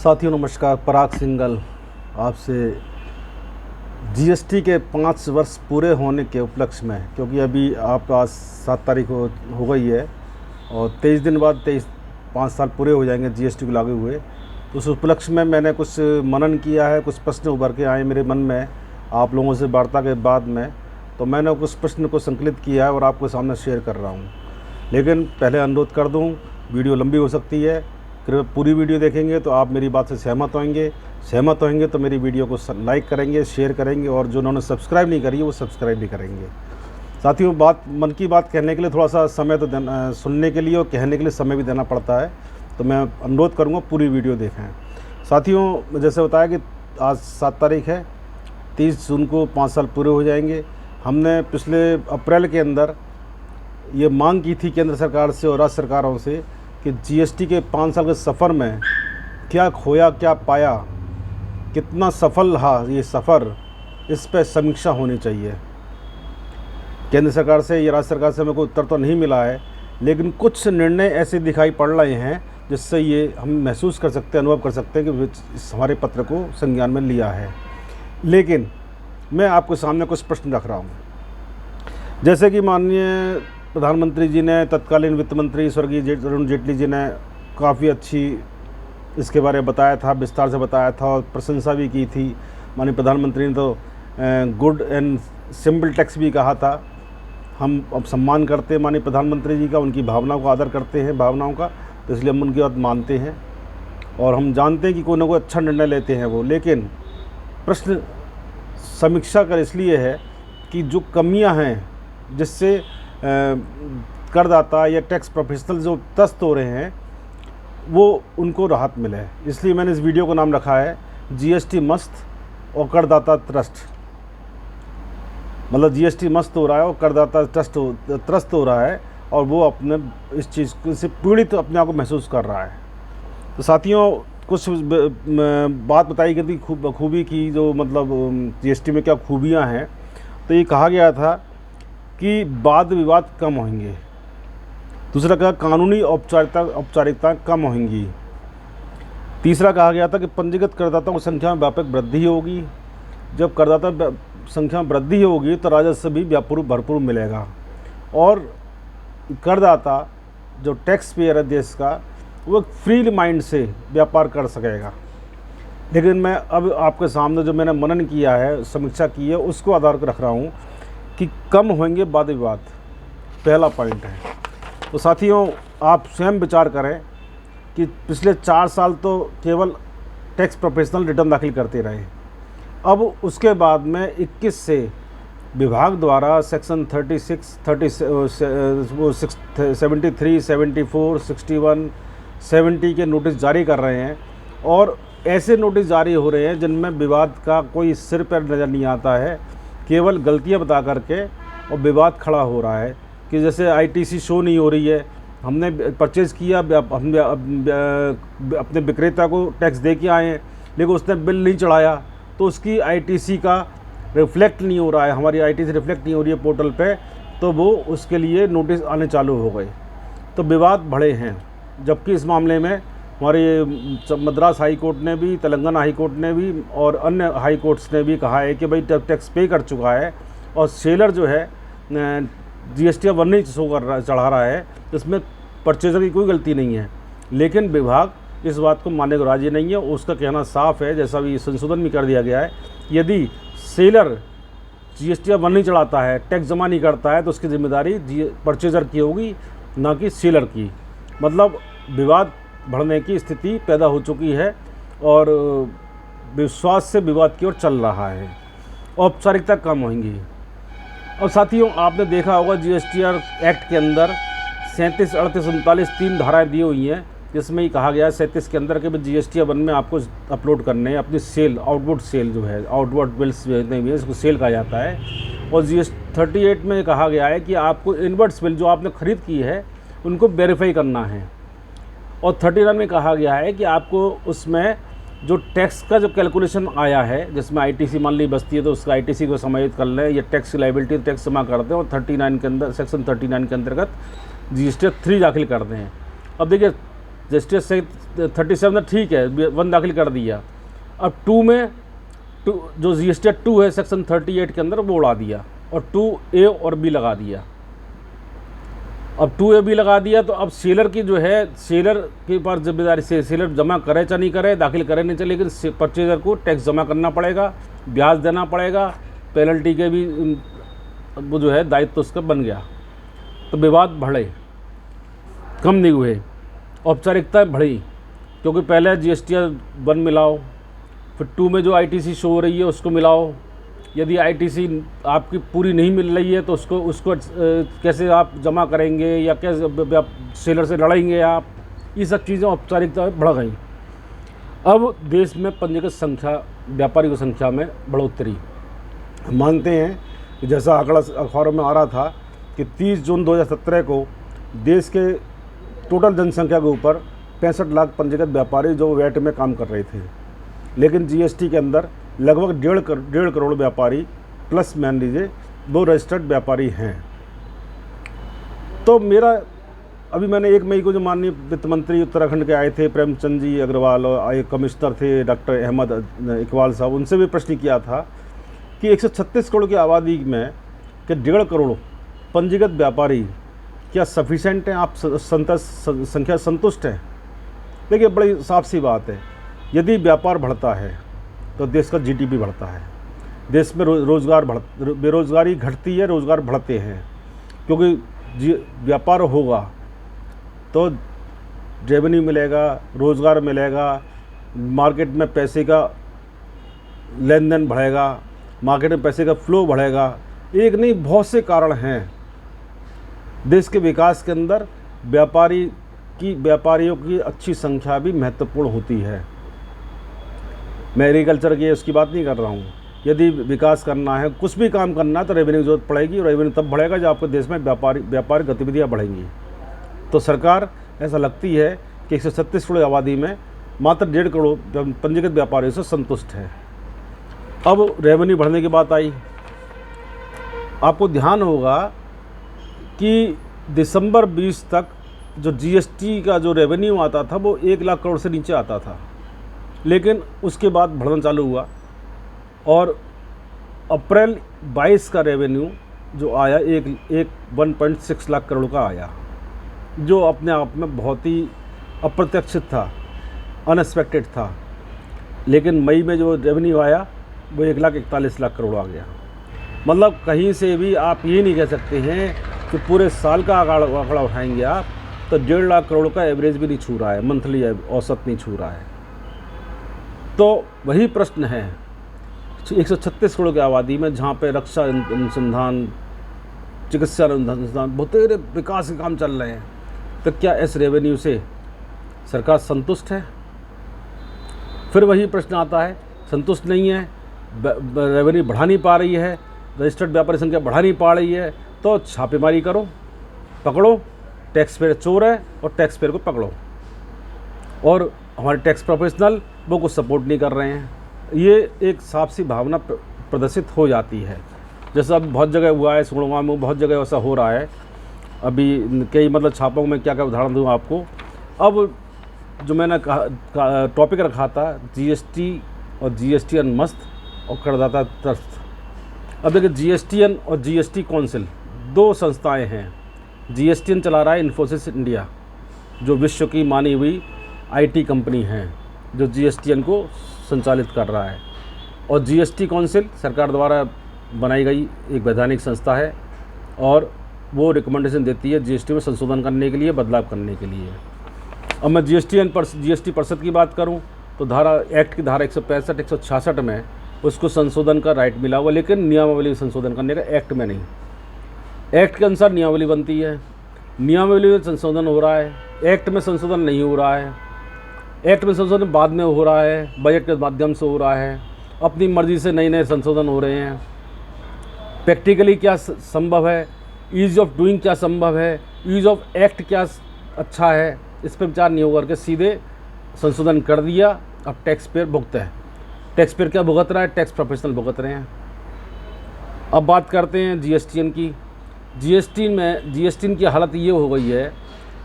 साथियों नमस्कार। पराग सिंघल आपसे जीएसटी के 5 वर्ष पूरे होने के उपलक्ष्य में, क्योंकि अभी आप आज 7 तारीख हो गई है और 23 दिन बाद 5 साल पूरे हो जाएंगे जीएसटी को लागू हुए। तो उस उपलक्ष्य में मैंने कुछ मनन किया है, कुछ प्रश्न उभर के आए मेरे मन में आप लोगों से वार्ता के बाद में, तो मैंने कुछ प्रश्न को संकलित किया है और आपके सामने शेयर कर रहा हूँ। लेकिन पहले अनुरोध कर दूँ, वीडियो लंबी हो सकती है, कृपया पूरी वीडियो देखेंगे तो आप मेरी बात से सहमत होंगे तो मेरी वीडियो को लाइक करेंगे, शेयर करेंगे और जो उन्होंने सब्सक्राइब नहीं करी है वो सब्सक्राइब भी करेंगे। साथियों, मन की बात कहने के लिए थोड़ा सा समय तो सुनने के लिए और कहने के लिए समय भी देना पड़ता है, तो मैं अनुरोध करूँगा पूरी वीडियो देखें। साथियों, जैसे बताया कि आज 7 तारीख है, 30 जून को 5 साल पूरे हो जाएंगे। हमने पिछले अप्रैल के अंदर ये मांग की थी केंद्र सरकार से और राज्य सरकारों से कि जीएसटी के 5 साल के सफ़र में क्या खोया क्या पाया, कितना सफल रहा ये सफ़र, इस पर समीक्षा होनी चाहिए। केंद्र सरकार से या राज्य सरकार से हमें कोई उत्तर तो नहीं मिला है, लेकिन कुछ निर्णय ऐसे दिखाई पड़ रहे हैं जिससे ये हम महसूस कर सकते हैं, अनुभव कर सकते हैं कि इस हमारे पत्र को संज्ञान में लिया है। लेकिन मैं आपके सामने कुछ प्रश्न रख रहा हूँ। जैसे कि माननीय प्रधानमंत्री जी ने, तत्कालीन वित्त मंत्री स्वर्गीय अरुण जेटली जी ने काफ़ी अच्छी इसके बारे में बताया था, विस्तार से बताया था और प्रशंसा भी की थी। माननीय प्रधानमंत्री ने तो गुड एंड सिंपल टैक्स भी कहा था। हम अब सम्मान करते हैं माननीय प्रधानमंत्री जी का, उनकी भावनाओं का आदर करते हैं, भावनाओं का, तो इसलिए हम उनकी बात मानते हैं और हम जानते हैं कि कोई ना कोई अच्छा निर्णय लेते हैं वो। लेकिन प्रश्न समीक्षा कर इसलिए है कि जो कमियां हैं जिससे करदाता या टैक्स प्रोफेशनल जो त्रस्त हो रहे हैं वो उनको राहत मिले, इसलिए मैंने इस वीडियो को नाम रखा है जीएसटी मस्त और करदाता त्रस्त। मतलब जीएसटी मस्त हो रहा है और करदाता त्रस्त हो रहा है और वो अपने इस चीज़ से पीड़ित अपने आप को महसूस कर रहा है। तो साथियों, कुछ बात बताई गई थी खूबी की, जो मतलब जीएसटी में क्या खूबियाँ हैं। तो ये कहा गया था कि वाद विवाद कम होंगे। दूसरा कहा कानूनी औपचारिकता कम होंगी। तीसरा कहा गया था कि पंजीकृत करदाताओं की संख्या में व्यापक वृद्धि होगी। जब करदाता संख्या में वृद्धि होगी तो राजस्व भी भरपूर मिलेगा और करदाता जो टैक्स पेयर है देश का, वो फ्री माइंड से व्यापार कर सकेगा। लेकिन मैं अब आपके सामने जो मैंने मनन किया है, समीक्षा की है, उसको आधार पर रख रहा हूँ कि कम होंगे वाद विवाद, पहला पॉइंट है। तो साथियों, आप स्वयं विचार करें कि पिछले 4 साल तो केवल टैक्स प्रोफेशनल रिटर्न दाखिल करते रहे। अब उसके बाद में 21 से विभाग द्वारा सेक्शन 36, 73, 74, 61, 70 के नोटिस जारी कर रहे हैं और ऐसे नोटिस जारी हो रहे हैं जिनमें विवाद का कोई सिर पैर नज़र नहीं आता है, केवल गलतियां बता करके और विवाद खड़ा हो रहा है। कि जैसे आईटीसी शो नहीं हो रही है, हमने परचेज़ किया, हम अपने विक्रेता को टैक्स दे के आए हैं, लेकिन उसने बिल नहीं चढ़ाया तो उसकी आईटीसी का रिफ्लेक्ट नहीं हो रहा है, हमारी आईटीसी रिफ्लेक्ट नहीं हो रही है पोर्टल पे, तो वो उसके लिए नोटिस आने चालू हो गए। तो विवाद बढ़े हैं। जबकि इस मामले में हमारे मद्रास हाई कोर्ट ने भी, तेलंगाना हाई कोर्ट ने भी और अन्य हाई कोर्ट्स ने भी कहा है कि भाई टैक्स पे कर चुका है और सेलर जो है जीएसटी अब नहीं चढ़ा रहा है, इसमें परचेजर की कोई गलती नहीं है। लेकिन विभाग इस बात को मानने को राजी नहीं है। उसका कहना साफ है, जैसा भी संशोधन भी कर दिया गया है, यदि सेलर जीएसटी अब नहीं चढ़ाता है, टैक्स जमा नहीं करता है, तो उसकी जिम्मेदारी परचेजर की होगी, ना कि सेलर की। मतलब विवाद बढ़ने की स्थिति पैदा हो चुकी है और विश्वास से विवाद की ओर चल रहा है। औपचारिकता कम होंगी। और साथियों, आपने देखा होगा जीएसटीआर एक्ट के अंदर 37, 38, 39 3 धाराएं दी हुई हैं, जिसमें ये कहा गया है 37 के अंदर के जीएसटी वन में आपको अपलोड करने हैं अपनी सेल, आउटवर्ड सेल जो है, आउटवर्ड बिल्स जितने भी है इसको सेल कहा जाता है। और जीएसटी 38 में कहा गया है कि आपको इनवर्ड्स बिल जो आपने खरीद की है उनको वेरीफाई करना है। और 39 में कहा गया है कि आपको उसमें जो टैक्स का जो कैलकुलेशन आया है, जिसमें आईटीसी मान ली बसती है तो उसका आईटीसी को समायोजित कर लें, या टैक्स लायबिलिटी टैक्स जमा कर दें और 39 के अंदर, सेक्शन 39 के अंतर्गत जीएसटी 3 दाखिल कर दें। अब देखिए GST से 37 ठीक है, 1 दाखिल कर दिया। अब 2 में जो GST 2 है सेक्शन 38 के अंदर वो उड़ा दिया और 2A और B लगा दिया। अब 2A B लगा दिया तो अब सेलर की जो है, सेलर के पास जिम्मेदारी से सेलर जमा करे चाहे नहीं करे, दाखिल करे नहीं चले, लेकिन परचेजर को टैक्स जमा करना पड़ेगा, ब्याज देना पड़ेगा, पेनल्टी के भी वो जो है दायित्व उसका बन गया। तो विवाद बढ़े, कम नहीं हुए, औपचारिकता बढ़ी, क्योंकि पहले GST 1 मिलाओ, फिर 2 में जो ITC शो हो रही है उसको मिलाओ, यदि ITC आपकी पूरी नहीं मिल रही है तो उसको कैसे आप जमा करेंगे या कैसे सेलर से लड़ेंगे आप, ये सब चीज़ें औपचारिकता बढ़ गई। अब देश में पंजीकृत संख्या, व्यापारी की संख्या में बढ़ोतरी। मानते हैं कि जैसा आंकड़ा अखबारों में आ रहा था कि 30 जून 2017 को देश के टोटल जनसंख्या के ऊपर 65 लाख पंजीकृत व्यापारी जो वैट में काम कर रहे थे, लेकिन GST के अंदर लगभग 1.5 करोड़ व्यापारी प्लस मान लीजिए 2 रजिस्टर्ड व्यापारी हैं। तो मेरा अभी मैंने 1 मई को जो माननीय वित्त मंत्री उत्तराखंड के आए थे प्रेमचंद जी अग्रवाल, और एक कमिश्नर थे डॉक्टर अहमद इकबाल साहब, उनसे भी प्रश्न किया था कि 136 करोड़ की आबादी में कि 1.5 करोड़ पंजीकृत व्यापारी क्या सफिशेंट हैं, आप संख्या संतुष्ट हैं? देखिए बड़ी साफ सी बात है, यदि व्यापार बढ़ता है तो देश का GDP बढ़ता है, देश में बेरोजगारी घटती है, रोज़गार बढ़ते हैं, क्योंकि व्यापार होगा तो रेवेन्यू मिलेगा, रोज़गार मिलेगा, मार्केट में पैसे का लेन देन बढ़ेगा, मार्केट में पैसे का फ्लो बढ़ेगा। एक नहीं बहुत से कारण हैं देश के विकास के अंदर। व्यापारियों की अच्छी संख्या भी महत्वपूर्ण होती है। मैं एग्रीकल्चर की उसकी बात नहीं कर रहा हूँ। यदि विकास करना है, कुछ भी काम करना है तो रेवेन्यू की जरूरत पड़ेगी, और रेवेन्यू तब बढ़ेगा जब आपके देश में व्यापारिक गतिविधियाँ बढ़ेंगी। तो सरकार ऐसा लगती है कि 136 करोड़ आबादी में मात्र 1.5 करोड़ पंजीकृत व्यापारियों से संतुष्ट है। अब रेवेन्यू बढ़ने की बात आई, आपको ध्यान होगा कि दिसंबर 20 तक जो GST का जो रेवेन्यू आता था वो 1 लाख करोड़ से नीचे आता था, लेकिन उसके बाद बढ़ना चालू हुआ और अप्रैल 22 का रेवेन्यू जो आया 1.6 लाख करोड़ का आया, जो अपने आप में बहुत ही अप्रत्याशित था, अनएक्सपेक्टेड था। लेकिन मई में जो रेवेन्यू आया वो 1,41,00,000 करोड़ आ गया। मतलब कहीं से भी आप ये नहीं कह सकते हैं कि पूरे साल का आंकड़ा उठाएंगे आप तो 1.5 लाख करोड़ का एवरेज भी नहीं छू रहा है, मंथली औसत नहीं छू रहा है। तो वही प्रश्न है 136 करोड़ की आबादी में, जहाँ पे रक्षा अनुसंधान, चिकित्सा अनुसंधान, बहुत विकास के काम चल रहे हैं, तो क्या इस रेवेन्यू से सरकार संतुष्ट है? फिर वही प्रश्न आता है, संतुष्ट नहीं है, रेवेन्यू बढ़ा नहीं पा रही है, रजिस्टर्ड व्यापारी संख्या बढ़ा नहीं पा रही है, तो छापेमारी करो, पकड़ो, टैक्स पेयर चोर है और टैक्स पेयर को पकड़ो। और हमारे टैक्स प्रोफेशनल वो कुछ सपोर्ट नहीं कर रहे हैं। ये एक साफ सी भावना प्रदर्शित हो जाती है, जैसा अभी बहुत जगह हुआ है, सुगड़वा में बहुत जगह ऐसा हो रहा है। अभी कई मतलब छापों में क्या क्या उदाहरण दूँ आपको। अब जो मैंने टॉपिक रखा था GST और GSTN मस्त और करदाता त्रस्त। अब देखिए GSTN और GST काउंसिल 2 संस्थाएं हैं। GSTN चला रहा है इन्फोसिस इंडिया, जो विश्व की मानी हुई IT कंपनी है, जो GSTN को संचालित कर रहा है। और GST काउंसिल सरकार द्वारा बनाई गई एक वैधानिक संस्था है और वो रिकमेंडेशन देती है GST में संशोधन करने के लिए, बदलाव करने के लिए। अब मैं GST परिषद की बात करूं तो एक्ट की धारा 165 166 में उसको संशोधन का राइट मिला हुआ, लेकिन नियमावली संशोधन करने का एक्ट में नहीं। एक्ट के अनुसार नियमावली बनती है, नियमावली में संशोधन हो रहा है, एक्ट में संशोधन नहीं हो रहा है। एक्ट में संशोधन बाद में हो रहा है, बजट के माध्यम से हो रहा है, अपनी मर्जी से नए संशोधन हो रहे हैं। प्रैक्टिकली क्या संभव है, ईज ऑफ डूइंग क्या संभव है, यूज ऑफ एक्ट क्या अच्छा है, इस पर विचार नहीं होकर के सीधे संशोधन कर दिया। अब टैक्स पेयर भुगत है। टैक्स पेयर क्या भुगत रहा है? टैक्स प्रोफेशनल भुगत रहे हैं। अब बात करते हैं GSTN की। GSTN की हालत ये हो गई है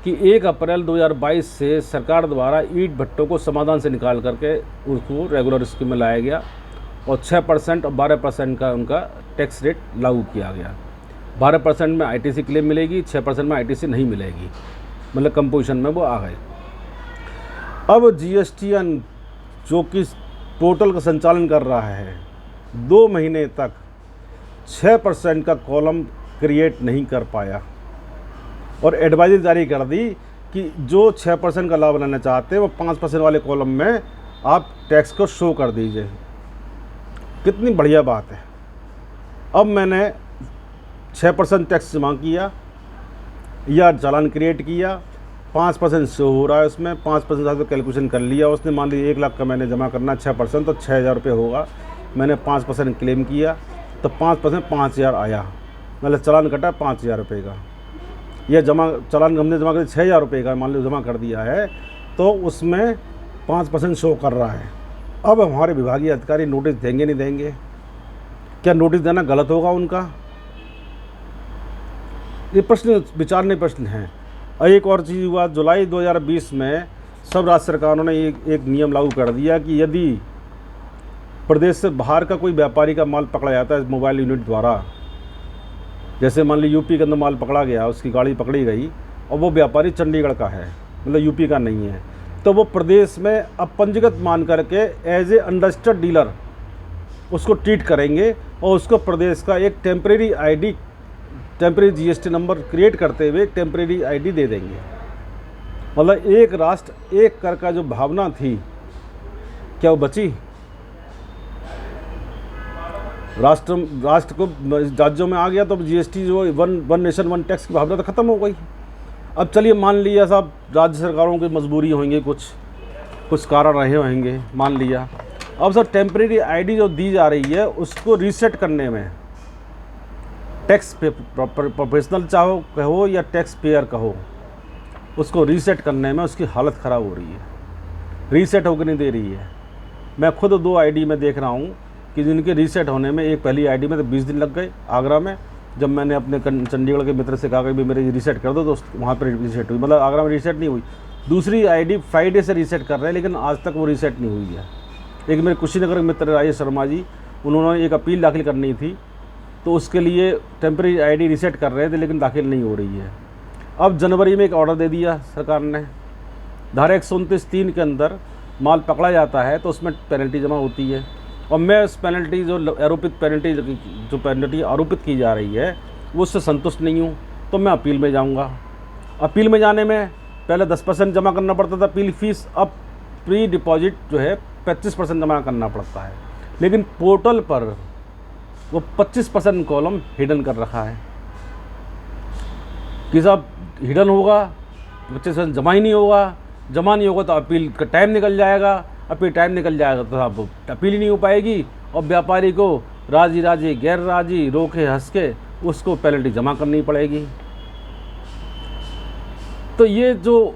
कि 1 अप्रैल 2022 से सरकार द्वारा ईंट भट्टों को समाधान से निकाल करके उसको रेगुलर स्कीम में लाया गया और 6% और 12% का उनका टैक्स रेट लागू किया गया। 12% में आईटीसी क्लेम मिलेगी, 6% में आईटीसी नहीं मिलेगी, मतलब कंपोजिशन में वो आ गए। अब जीएसटीएन जो कि पोर्टल का संचालन कर रहा है 2 महीने तक 6% का कॉलम क्रिएट नहीं कर पाया और एडवाइजरी जारी कर दी कि जो 6% का लाभ लेना चाहते हैं वो 5% वाले कॉलम में आप टैक्स को शो कर दीजिए। कितनी बढ़िया बात है। अब मैंने 6% टैक्स जमा किया या चालान क्रिएट किया, 5% शो हो रहा है उसमें, 5% का कैलकुलेशन कर लिया उसने। मान लीजिए 1 लाख का मैंने जमा करना 6% तो 6,000 रुपये होगा। मैंने 5% क्लेम किया तो 5% 5,000 आया, मतलब चालान कटा 5,000 रुपये का। यह चालान हमने जमा कर 6,000 रुपये का मान लो जमा कर दिया है तो उसमें 5% शो कर रहा है। अब हमारे विभागीय अधिकारी नोटिस देंगे नहीं देंगे? क्या नोटिस देना गलत होगा उनका? ये प्रश्न विचारने प्रश्न हैं। और एक और चीज़ हुआ, जुलाई 2020 में सब राज्य सरकारों ने एक नियम लागू कर दिया कि यदि प्रदेश से बाहर का कोई व्यापारी का माल पकड़ा जाता है मोबाइल यूनिट द्वारा, जैसे मान ली यूपी के अंदर माल पकड़ा गया, उसकी गाड़ी पकड़ी गई और वो व्यापारी चंडीगढ़ का है, मतलब यूपी का नहीं है, तो वो प्रदेश में अब पंजीकृत मान करके एज ए अनरजिस्टर्ड डीलर उसको ट्रीट करेंगे और उसको प्रदेश का एक टेम्परेरी जीएसटी नंबर क्रिएट करते हुए टेम्परेरी आईडी दे देंगे। मतलब एक राष्ट्र एक कर का जो भावना थी, क्या वो बची? राष्ट्र को राज्यों में आ गया तो जीएसटी जो वन नेशन वन टैक्स की भावना तो ख़त्म हो गई। अब चलिए मान लिया साहब राज्य सरकारों की मजबूरी होंगे, कुछ कारण रहे होंगे, मान लिया। अब सर टेम्परेरी आईडी जो दी जा रही है उसको रीसेट करने में टैक्स प्रोफेशनल चाहो कहो या टैक्स पेयर कहो, उसको रीसेट करने में उसकी हालत ख़राब हो रही है, रीसेट होकर नहीं दे रही है। मैं खुद 2 आईडी में देख रहा हूँ कि जिनके रीसेट होने में, एक पहली आईडी में तो 20 दिन लग गए आगरा में, जब मैंने अपने चंडीगढ़ के मित्र से कहा कि मेरे रीसेट कर दो तो वहाँ पर रीसेट हुई, मतलब आगरा में रीसेट नहीं हुई। दूसरी आईडी फ्राइडे से रीसेट कर रहे हैं लेकिन आज तक वो रीसेट नहीं हुई है। एक मेरे कुशीनगर के मित्र राजेश शर्मा जी, उन्होंने एक अपील दाखिल करनी थी तो उसके लिए टेम्परेरी आईडी रीसेट कर रहे थे लेकिन दाखिल नहीं हो रही है। अब जनवरी में एक ऑर्डर दे दिया सरकार ने, धारा 129(3) के अंदर माल पकड़ा जाता है तो उसमें पेनल्टी जमा होती है और मैं उस पेनल्टी जो पेनल्टी आरोपित की जा रही है वो उससे संतुष्ट नहीं हूँ, तो मैं अपील में जाऊँगा। अपील में जाने में पहले 10% जमा करना पड़ता था अपील फीस, अब प्री डिपॉजिट जो है 25% जमा करना पड़ता है, लेकिन पोर्टल पर वो 25% कॉलम हिडन कर रखा है कि साहब हिडन होगा, 25% जमा ही नहीं होगा, जमा नहीं होगा तो अपील का टाइम निकल जाएगा, अपील टाइम निकल जाएगा तो साहब अपील ही नहीं हो पाएगी और व्यापारी को राजी राजी गैर राजी रोके हंस के उसको पेनल्टी जमा करनी पड़ेगी। तो ये जो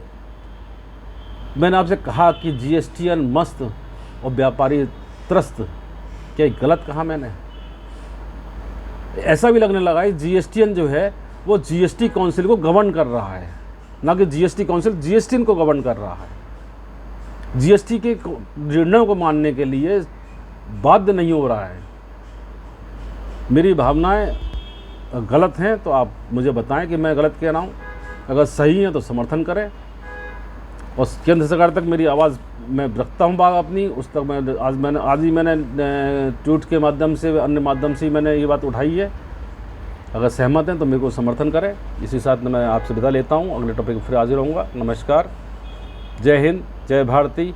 मैंने आपसे कहा कि जीएसटीएन मस्त और व्यापारी त्रस्त, क्या गलत कहा मैंने? ऐसा भी लगने लगा है जीएसटीएन जो है वो जीएसटी काउंसिल को गवर्न कर रहा है, ना कि जीएसटी काउंसिल जीएसटीएन को गवर्न कर रहा है। जीएसटी के निर्णयों को मानने के लिए बाध्य नहीं हो रहा है। मेरी भावनाएं गलत हैं तो आप मुझे बताएं कि मैं गलत कह रहा हूँ, अगर सही है तो समर्थन करें। और केंद्र सरकार तक मेरी आवाज़ मैं रखता हूँ बात अपनी, उस तक मैं आज ही मैंने ट्वीट के माध्यम से, अन्य माध्यम से मैंने ये बात उठाई है। अगर सहमत हैं तो मेरे को समर्थन करें। इसी साथ मैं आपसे विदा लेता हूँ, अगले टॉपिक फिर हाजिर होऊंगा। नमस्कार, जय हिंद, जय भारती।